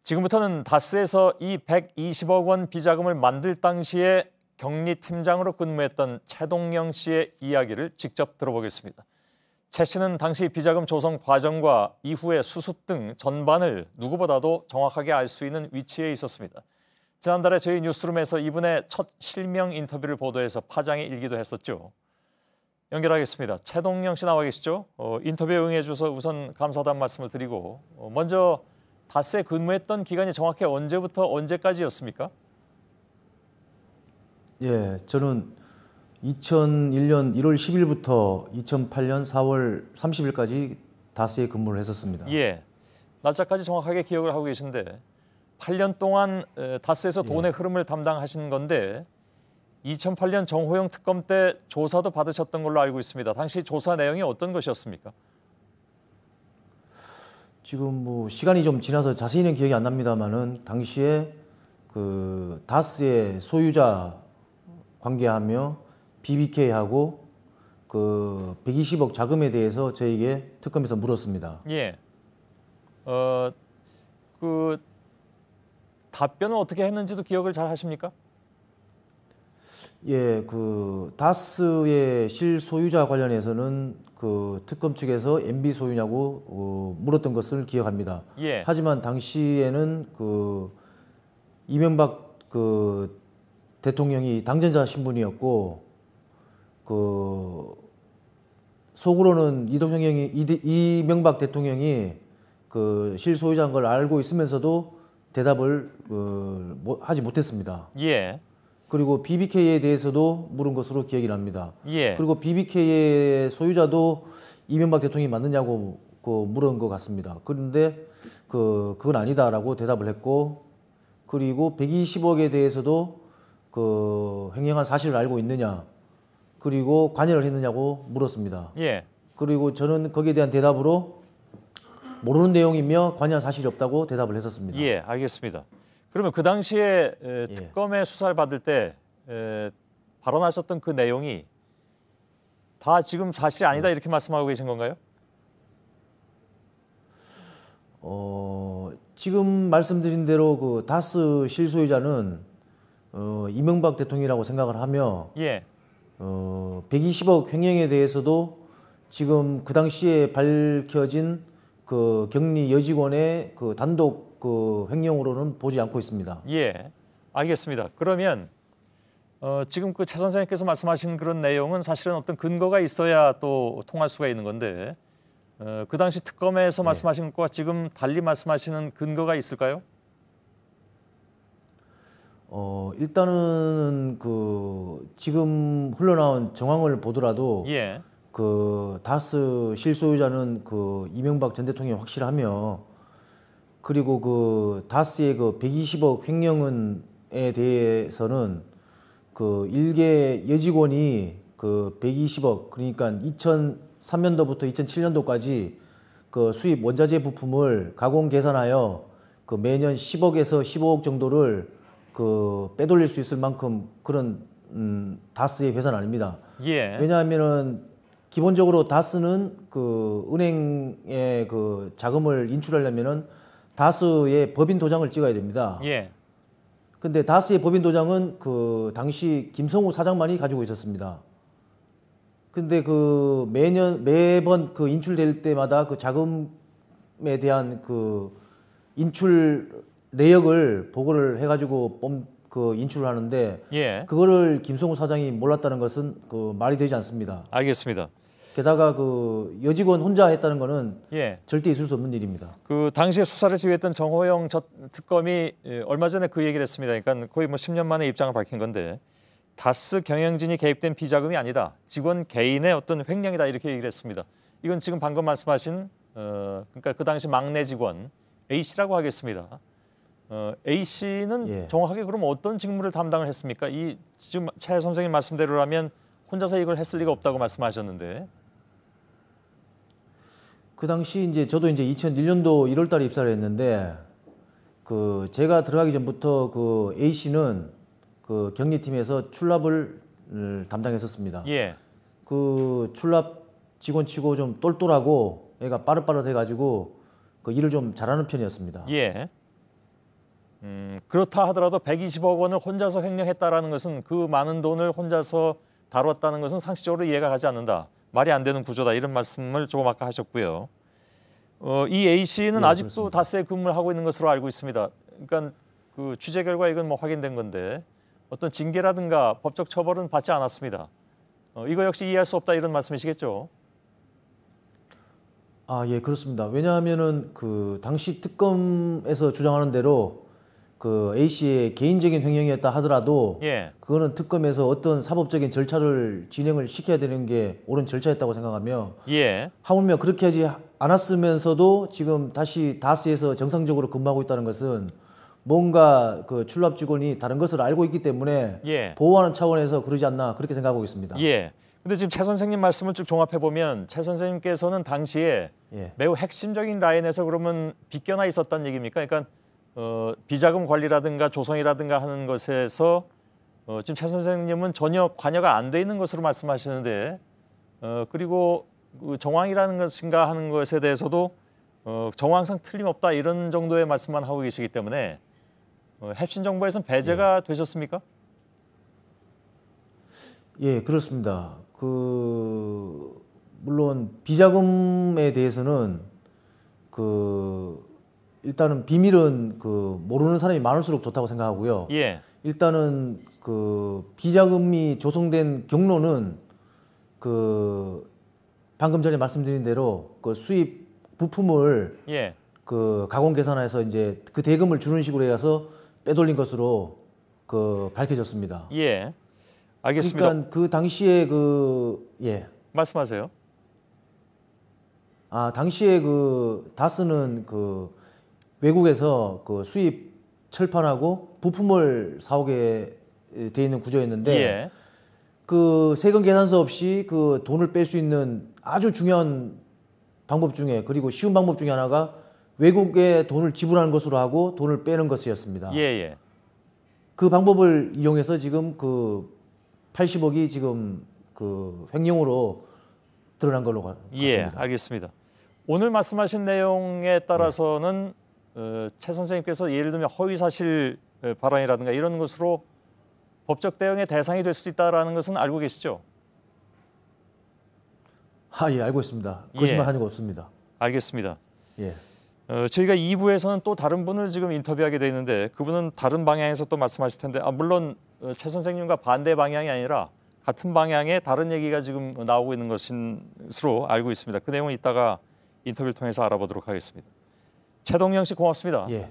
지금부터는 다스에서 이 120억 원 비자금을 만들 당시에 격리팀장으로 근무했던 최동영 씨의 이야기를 직접 들어보겠습니다. 최 씨는 당시 비자금 조성 과정과 이후의 수습 등 전반을 누구보다도 정확하게 알 수 있는 위치에 있었습니다. 지난달에 저희 뉴스룸에서 이분의 첫 실명 인터뷰를 보도해서 파장이 일기도 했었죠. 연결하겠습니다. 최동영 씨 나와 계시죠? 인터뷰에 응해 주셔서 우선 감사하다는 말씀을 드리고 먼저 다스에 근무했던 기간이 정확히 언제부터 언제까지였습니까? 예, 저는 2001년 1월 10일부터 2008년 4월 30일까지 다스에 근무를 했었습니다. 예, 날짜까지 정확하게 기억을 하고 계신데 8년 동안 다스에서 돈의 흐름을 담당하신 건데 2008년 정호영 특검 때 조사도 받으셨던 걸로 알고 있습니다. 당시 조사 내용이 어떤 것이었습니까? 지금 뭐 시간이 좀 지나서 자세히는 기억이 안 납니다만은 당시에 그 다스의 소유자 관계하며 BBK하고 그 120억 자금에 대해서 저에게 특검에서 물었습니다. 예. 그 답변은 어떻게 했는지도 기억을 잘 하십니까? 예, 그 다스의 실소유자 관련해서는 그 특검 측에서 MB 소유냐고 물었던 것을 기억합니다. 예. 하지만 당시에는 그 이명박 그 대통령이 당전자 신분이었고 그 속으로는 이명박 대통령이 그 실소유자인 걸 알고 있으면서도 대답을 하지 못했습니다. 예. 그리고 BBK에 대해서도 물은 것으로 기억이 납니다. 예. 그리고 BBK의 소유자도 이명박 대통령이 맞느냐고 물은 것 같습니다. 그런데 그건 아니다라고 대답을 했고, 그리고 120억에 대해서도 그 횡령한 사실을 알고 있느냐, 그리고 관여를 했느냐고 물었습니다. 예. 그리고 저는 거기에 대한 대답으로 모르는 내용이며 관여한 사실이 없다고 대답을 했었습니다. 예, 알겠습니다. 그러면 그 당시에 특검의 수사를 받을 때 발언하셨던 그 내용이 다 지금 사실이 아니다 이렇게 말씀하고 계신 건가요? 지금 말씀드린 대로 그 다스 실소유자는 이명박 대통령이라고 생각을 하며 120억 횡령에 대해서도 지금 그 당시에 밝혀진 그 격리 여직원의 그 단독 그 횡령으로는 보지 않고 있습니다. 예, 알겠습니다. 그러면 지금 그 최 선생님께서 말씀하신 그런 내용은 사실은 어떤 근거가 있어야 또 통할 수가 있는 건데 그 당시 특검에서 말씀하신 것과 지금 달리 말씀하시는 근거가 있을까요? 일단은 그 지금 흘러나온 정황을 보더라도 그 다스 실소유자는 그 이명박 전 대통령이 확실하며, 그리고 그 다스의 그 120억 횡령에 대해서는 그 일개 여직원이 그 120억, 그러니까 2003년도부터 2007년도까지 그 수입 원자재 부품을 가공 계산하여 그 매년 10억에서 15억 정도를 그 빼돌릴 수 있을 만큼 그런 다스의 회사는 아닙니다. 왜냐하면은 기본적으로 다스는 그 은행에 그 자금을 인출하려면은 다스의 법인 도장을 찍어야 됩니다. 근데 다스의 법인 도장은 그 당시 김성우 사장만이 가지고 있었습니다. 근데 그 매번 그 인출될 때마다 그 자금에 대한 그 인출 내역을 보고를 해가지고 그 인출을 하는데 그거를 김성우 사장이 몰랐다는 것은 그 말이 되지 않습니다. 알겠습니다. 게다가 그 여직원 혼자 했다는 것은 절대 있을 수 없는 일입니다. 그 당시에 수사를 지휘했던 정호영 특검이 얼마 전에 그 얘기를 했습니다. 그러니까 거의 뭐 10년 만에 입장을 밝힌 건데 다스 경영진이 개입된 비자금이 아니다. 직원 개인의 어떤 횡령이다 이렇게 얘기를 했습니다. 이건 지금 방금 말씀하신 그러니까 그 당시 막내 직원 A 씨라고 하겠습니다. A 씨는 정확하게 그럼 어떤 직무를 담당을 했습니까? 이 지금 최 선생님 말씀대로라면 혼자서 이걸 했을 리가 없다고 말씀하셨는데. 그 당시 이제 저도 이제 2001년도 1월달에 입사를 했는데 그 제가 들어가기 전부터 그 A 씨는 그 격리팀에서 출납을 담당했었습니다. 그 출납 직원치고 좀 똘똘하고 얘가 빠릇빠릇해가지고 그 일을 좀 잘하는 편이었습니다. 그렇다 하더라도 120억 원을 혼자서 횡령했다라는 것은 그 많은 돈을 혼자서 다뤘다는 것은 상식적으로 이해가 가지 않는다. 말이 안 되는 구조다. 이런 말씀을 조금 아까 하셨고요. 이 A 씨는 아직도 그렇습니다. 다스에 근무를 하고 있는 것으로 알고 있습니다. 그러니까 그 취재 결과 이건 뭐 확인된 건데 어떤 징계라든가 법적 처벌은 받지 않았습니다. 이거 역시 이해할 수 없다 이런 말씀이시겠죠? 아, 예, 그렇습니다. 왜냐하면은 그 당시 특검에서 주장하는 대로 그 A 씨의 개인적인 횡령이었다 하더라도 예. 그거는 특검에서 어떤 사법적인 절차를 진행을 시켜야 되는 게 옳은 절차였다고 생각하며 예. 하물며 그렇게 하지 않았으면서도 지금 다시 다스에서 정상적으로 근무하고 있다는 것은 뭔가 그 출납 직원이 다른 것을 알고 있기 때문에 예. 보호하는 차원에서 그러지 않나 그렇게 생각하고 있습니다. 예. 근데 지금 최 선생님 말씀을 쭉 종합해 보면 최 선생님께서는 당시에 예. 매우 핵심적인 라인에서 그러면 비껴나 있었다는 얘기입니까? 그러니까 비자금 관리라든가 조성이라든가 하는 것에서 지금 최 선생님은 전혀 관여가 안 돼 있는 것으로 말씀하시는데 그리고 그 정황이라는 것인가 하는 것에 대해서도 정황상 틀림없다 이런 정도의 말씀만 하고 계시기 때문에 햅신 정부에서는 배제가 되셨습니까? 예, 그렇습니다. 그 물론 비자금에 대해서는 그 일단은 비밀은 그 모르는 사람이 많을수록 좋다고 생각하고요. 예. 일단은 그 비자금이 조성된 경로는 그 방금 전에 말씀드린 대로 그 수입 부품을 예. 그 가공 계산해서 이제 그 대금을 주는 식으로 해서 빼돌린 것으로 그 밝혀졌습니다. 예. 알겠습니다. 그러니까 그 당시에 그 예. 말씀하세요. 아, 당시에 그 다스는 그 외국에서 그 수입 철판하고 부품을 사오게 돼 있는 구조였는데 예. 그 세금 계산서 없이 그 돈을 뺄 수 있는 아주 중요한 방법 중에 그리고 쉬운 방법 중에 하나가 외국에 돈을 지불하는 것으로 하고 돈을 빼는 것이었습니다. 예, 예. 그 방법을 이용해서 지금 그 80억이 지금 그 횡령으로 드러난 걸로 같습니다. 예, 알겠습니다. 오늘 말씀하신 내용에 따라서는 최 선생님께서 예를 들면 허위사실 발언이라든가 이런 것으로 법적 대응의 대상이 될 수 있다는 것은 알고 계시죠? 아, 예, 알고 있습니다. 거짓말 하는 거 없습니다. 알겠습니다. 예. 저희가 2부에서는 또 다른 분을 지금 인터뷰하게 돼 있는데 그분은 다른 방향에서 또 말씀하실 텐데 물론 최 선생님과 반대 방향이 아니라 같은 방향의 다른 얘기가 지금 나오고 있는 것으로 알고 있습니다. 그 내용은 이따가 인터뷰를 통해서 알아보도록 하겠습니다. 최동영 씨 고맙습니다. 예.